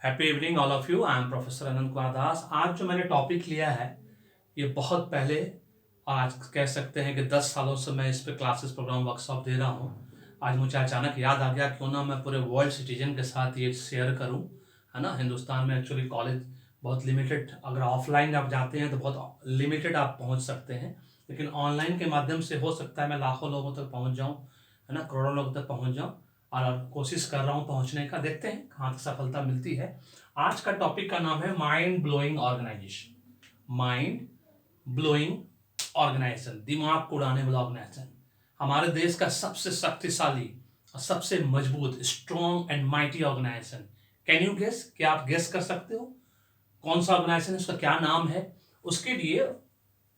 Happy evening all of you. I am professor Anant Kumar Das. आज जो मैंने टॉपिक लिया है ये बहुत पहले, आज कह सकते हैं कि 10 सालों से मैं इस पे क्लासेस प्रोग्राम वर्कशॉप दे रहा हूँ। आज मुझे अचानक याद आ गया क्यों ना मैं पूरे वर्ल्ड सिटीजन के साथ ये शेयर करूँ, है ना। हिंदुस्तान में एक्चुअली कॉलेज बहुत लिमिटेड, अगर ऑफलाइन आप जाते हैं तो बहुत लिमिटेड आप पहुँच सकते हैं, लेकिन ऑनलाइन के माध्यम से हो सकता है मैं लाखों लोगों तक पहुँच जाऊँ, है ना, करोड़ों लोगों तक पहुँच जाऊँ। और कोशिश कर रहा हूँ पहुँचने का, देखते हैं कहाँ तक सफलता मिलती है। आज का टॉपिक का नाम है mind blowing organization. Mind blowing organization, दिमाग को उड़ाने वाला ऑर्गेनाइजेशन। हमारे देश का सबसे शक्तिशाली और सबसे मजबूत, strong and mighty organization. Can you guess? क्या आप गेस कर सकते हो कौन सा ऑर्गेनाइजेशन है, उसका क्या नाम है? उसके लिए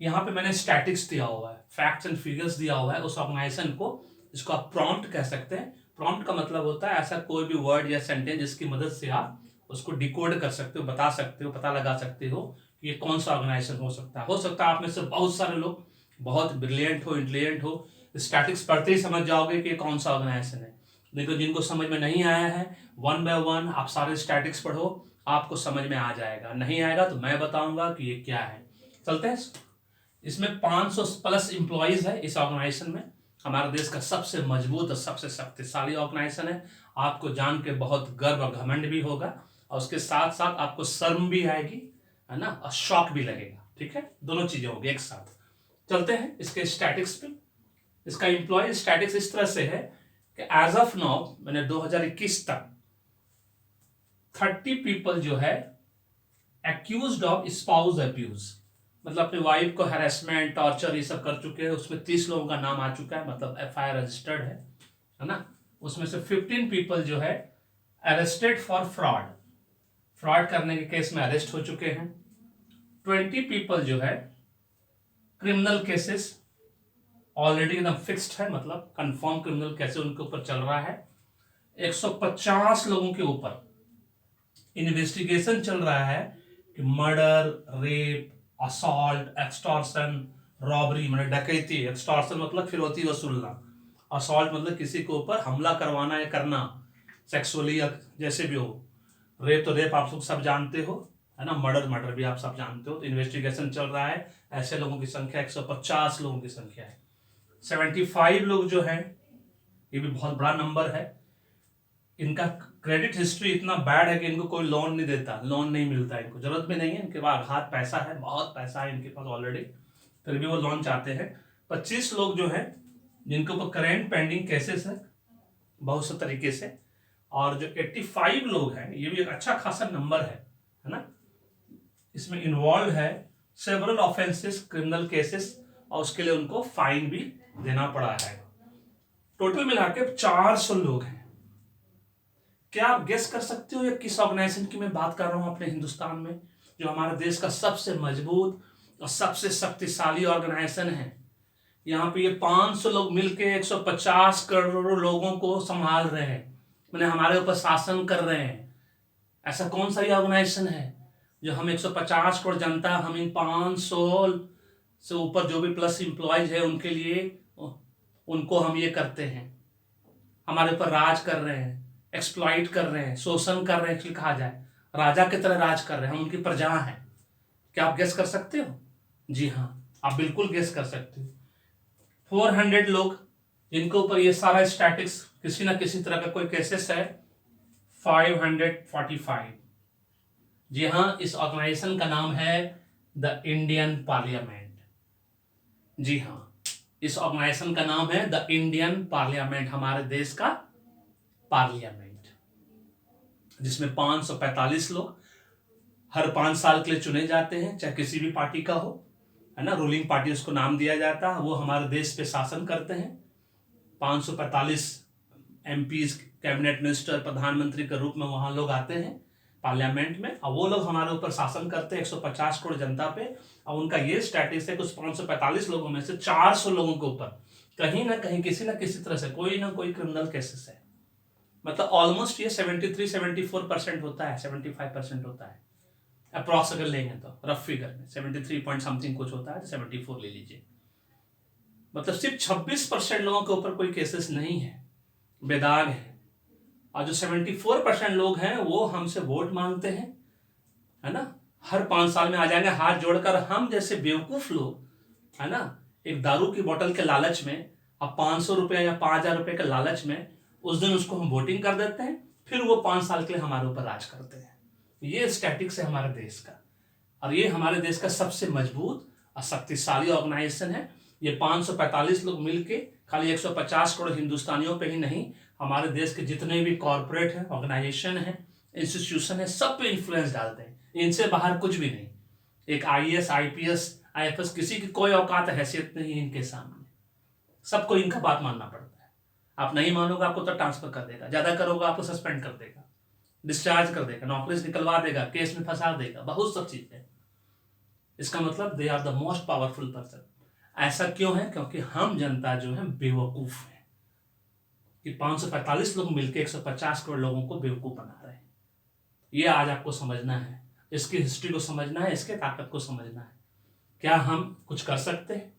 यहाँ पे मैंने स्टैटिक्स दिया हुआ है, फैक्ट्स एंड फिगर्स दिया हुआ है उस ऑर्गेनाइजेशन को। इसको आप प्रॉम्प्ट कह सकते हैं। प्रॉम्प्ट का मतलब होता है ऐसा कोई भी वर्ड या सेंटेंस जिसकी मदद से आप उसको डिकोड कर सकते हो, बता सकते हो, पता लगा सकते हो कि ये कौन सा ऑर्गेनाइजेशन हो सकता है। हो सकता है आप में से बहुत सारे लोग बहुत ब्रिलियंट हो, इंटेलिजेंट हो, स्टैटिक्स पढ़ते ही समझ जाओगे कि ये कौन सा ऑर्गेनाइजेशन है। लेकिन जिनको समझ में नहीं आया है, वन बाय वन आप सारे स्टैटिक्स पढ़ो, आपको समझ में आ जाएगा। नहीं आएगा तो मैं बताऊंगा कि ये क्या है। चलते हैं। इसमें 500 प्लस एम्प्लॉयज है इस ऑर्गेनाइजेशन में। हमारे देश का सबसे मजबूत और सबसे शक्तिशाली ऑर्गेनाइजेशन है। आपको जान के बहुत गर्व और घमंड भी होगा, और उसके साथ साथ आपको शर्म भी आएगी, है ना, और शौक भी लगेगा। ठीक है, दोनों चीजें होगी एक साथ। चलते हैं इसके स्टैटिक्स पे। इसका एम्प्लॉय स्टैटिक्स इस तरह से है कि एज ऑफ नाउ मैंने 2021 तक 30 पीपल जो है एक्यूज्ड ऑफ स्पाउस अब्यूज, मतलब अपनी वाइफ को हैरेसमेंट, टॉर्चर ये सब कर चुके हैं। उसमें 30 लोगों का नाम आ चुका है, मतलब एफआईआर रजिस्टर्ड है ना। उसमें से 15 पीपल जो है अरेस्टेड फॉर फ्रॉड, फ्रॉड करने के केस में अरेस्ट हो चुके हैं। 20 पीपल जो है क्रिमिनल केसेस ऑलरेडी एकदम फिक्स्ड है, मतलब कंफर्म क्रिमिनल केसेस उनके ऊपर चल रहा है। 150 लोगों के ऊपर इन्वेस्टिगेशन चल रहा है कि murder, rape, assault, extortion, robbery मतलब डकैती, एक्सटॉर्शन मतलब फिरौती वसूलना, असॉल्ट मतलब किसी के ऊपर हमला करवाना या करना सेक्सुअली या जैसे भी हो। रेप तो रेप आप लोग सब जानते हो, है ना। मर्डर मर्डर भी आप सब जानते हो। तो इन्वेस्टिगेशन चल रहा है। ऐसे लोगों की संख्या 150 लोगों की संख्या है। 75 लोग जो है, ये भी बहुत बड़ा नंबर है। इनका क्रेडिट हिस्ट्री इतना बैड है कि इनको कोई लोन नहीं देता, लोन नहीं मिलता, इनको जरूरत भी नहीं है, इनके पास हाथ पैसा है, बहुत पैसा है इनके पास ऑलरेडी, फिर भी वो लोन चाहते हैं। 25 लोग जो है जिनके ऊपर करेंट पेंडिंग केसेस है बहुत से तरीके से, और जो 85 लोग हैं, ये भी एक अच्छा खासा नंबर है ना। इसमें इन्वॉल्व है सेवरल ऑफेंसेस, क्रिमिनल केसेस, और उसके लिए उनको फाइन भी देना पड़ा है। टोटल मिला के 400 लोग हैं। क्या आप गेस कर सकते हो ये किस ऑर्गेनाइजेशन की मैं बात कर रहा हूं अपने हिंदुस्तान में, जो हमारे देश का सबसे मजबूत और सबसे शक्तिशाली ऑर्गेनाइजेशन है। यहाँ पे ये 500 लोग मिलके 150 करोड़ लोगों को संभाल रहे हैं, मैंने हमारे ऊपर शासन कर रहे हैं। ऐसा कौन सा ये ऑर्गेनाइजेशन है जो हम 150 करोड़ जनता, हम इन 500 से ऊपर जो भी प्लस इंप्लॉयज है उनके लिए, उनको हम ये करते हैं, हमारे ऊपर राज कर रहे हैं, एक्सप्लॉइट कर रहे हैं, शोषण कर रहे हैं, कहा जाए राजा की तरह राज कर रहे हैं, हम उनकी प्रजा हैं। क्या आप गेस कर सकते हो? जी हाँ, आप बिल्कुल गेस कर सकते हो। 400 लोग जिनके ऊपर ये सारा स्टैटिक्स किसी ना किसी तरह का कोई केसेस है। 545। जी हाँ, इस ऑर्गेनाइजेशन का नाम है द इंडियन पार्लियामेंट। जी हाँ, इस ऑर्गेनाइजेशन का नाम है द इंडियन पार्लियामेंट, हमारे देश का पार्लियामेंट, जिसमें 545 लोग हर 5 साल के लिए चुने जाते हैं, चाहे किसी भी पार्टी का हो, है ना। रूलिंग पार्टी उसको नाम दिया जाता है, वो हमारे देश पे शासन करते हैं। 545 एमपीज, कैबिनेट मिनिस्टर, प्रधानमंत्री के रूप में वहां लोग आते हैं पार्लियामेंट में, और वो लोग हमारे ऊपर शासन करते हैं 150 करोड़ जनता पे। और उनका ये स्टैटिक्स है कि उस 545 लोगों में से 400 लोगों के ऊपर कहीं ना कहीं किसी ना किसी तरह से कोई ना कोई क्रिमिनल केसेस है। मतलब ऑलमोस्ट ये 73-74% होता है, 75% होता है अप्रॉक्स, अगर लेंगे तो रफ फिगर में 73 पॉइंट समथिंग कुछ होता है, तो 74 ले लीजिए। मतलब सिर्फ 26% लोगों के ऊपर कोई केसेस नहीं है, बेदाग है, और जो 74% लोग हैं वो हमसे वोट मांगते हैं, है ना। हर 5 साल में आ जाएंगे हाथ जोड़कर। हम जैसे बेवकूफ लोग, है ना, एक दारू की बोतल के लालच में, अब 500 रुपये या 5,000 रुपये के लालच में उस दिन उसको हम वोटिंग कर देते हैं, फिर वो 5 साल के लिए हमारे ऊपर राज करते हैं। ये स्टैटिक्स है हमारे देश का, और ये हमारे देश का सबसे मजबूत और शक्तिशाली ऑर्गेनाइजेशन है। ये 545 लोग मिलके खाली 150 करोड़ हिंदुस्तानियों पे ही नहीं, हमारे देश के जितने भी कॉरपोरेट हैं, ऑर्गेनाइजेशन है, इंस्टीट्यूशन है, सब पे इन्फ्लुएंस डालते हैं। इनसे बाहर कुछ भी नहीं। एक IAS, IPS, IFS किसी की कोई औकात हैसियत नहीं है इनके सामने। सबको इनका बात मानना पड़ता है। आप नहीं मानोगे आपको तो ट्रांसफर कर देगा, ज्यादा करोगे आपको सस्पेंड कर देगा, डिस्चार्ज कर देगा, नौकरी से निकलवा देगा, केस में फंसा देगा, बहुत सब चीजें। इसका मतलब they are the most powerful person. ऐसा क्यों है? क्योंकि हम जनता जो है बेवकूफ है कि 545 लोग मिलकर 150 करोड़ लोगों को बेवकूफ बना रहे हैं। ये आज आपको समझना है, इसकी हिस्ट्री को समझना है, इसके ताकत को समझना है। क्या हम कुछ कर सकते हैं,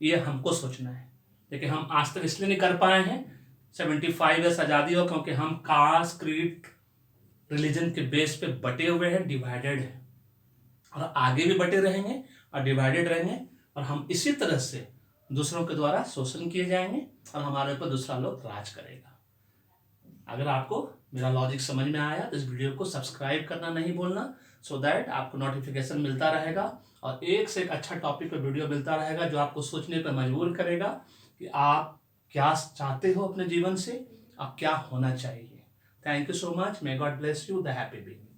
ये हमको सोचना है। लेकिन हम आज तक इसलिए नहीं कर पाए हैं 75 ईयर्स आज़ादी हो, क्योंकि हम कास्ट, क्रीड, रिलीजन के बेस पे बटे हुए हैं, डिवाइडेड है, और आगे भी बटे रहेंगे और डिवाइडेड रहेंगे। और हम इसी तरह से दूसरों के द्वारा शोषण किए जाएंगे और हमारे ऊपर दूसरा लोग राज करेगा। अगर आपको मेरा लॉजिक समझ में आया तो इस वीडियो को सब्सक्राइब करना नहीं भूलना, सो दैट आपको नोटिफिकेशन मिलता रहेगा और एक से एक अच्छा टॉपिक पर वीडियो मिलता रहेगा जो आपको सोचने पर मजबूर करेगा कि आप क्या चाहते हो अपने जीवन से, आप क्या होना चाहिए। Thank you so much. May God bless you. The happy being.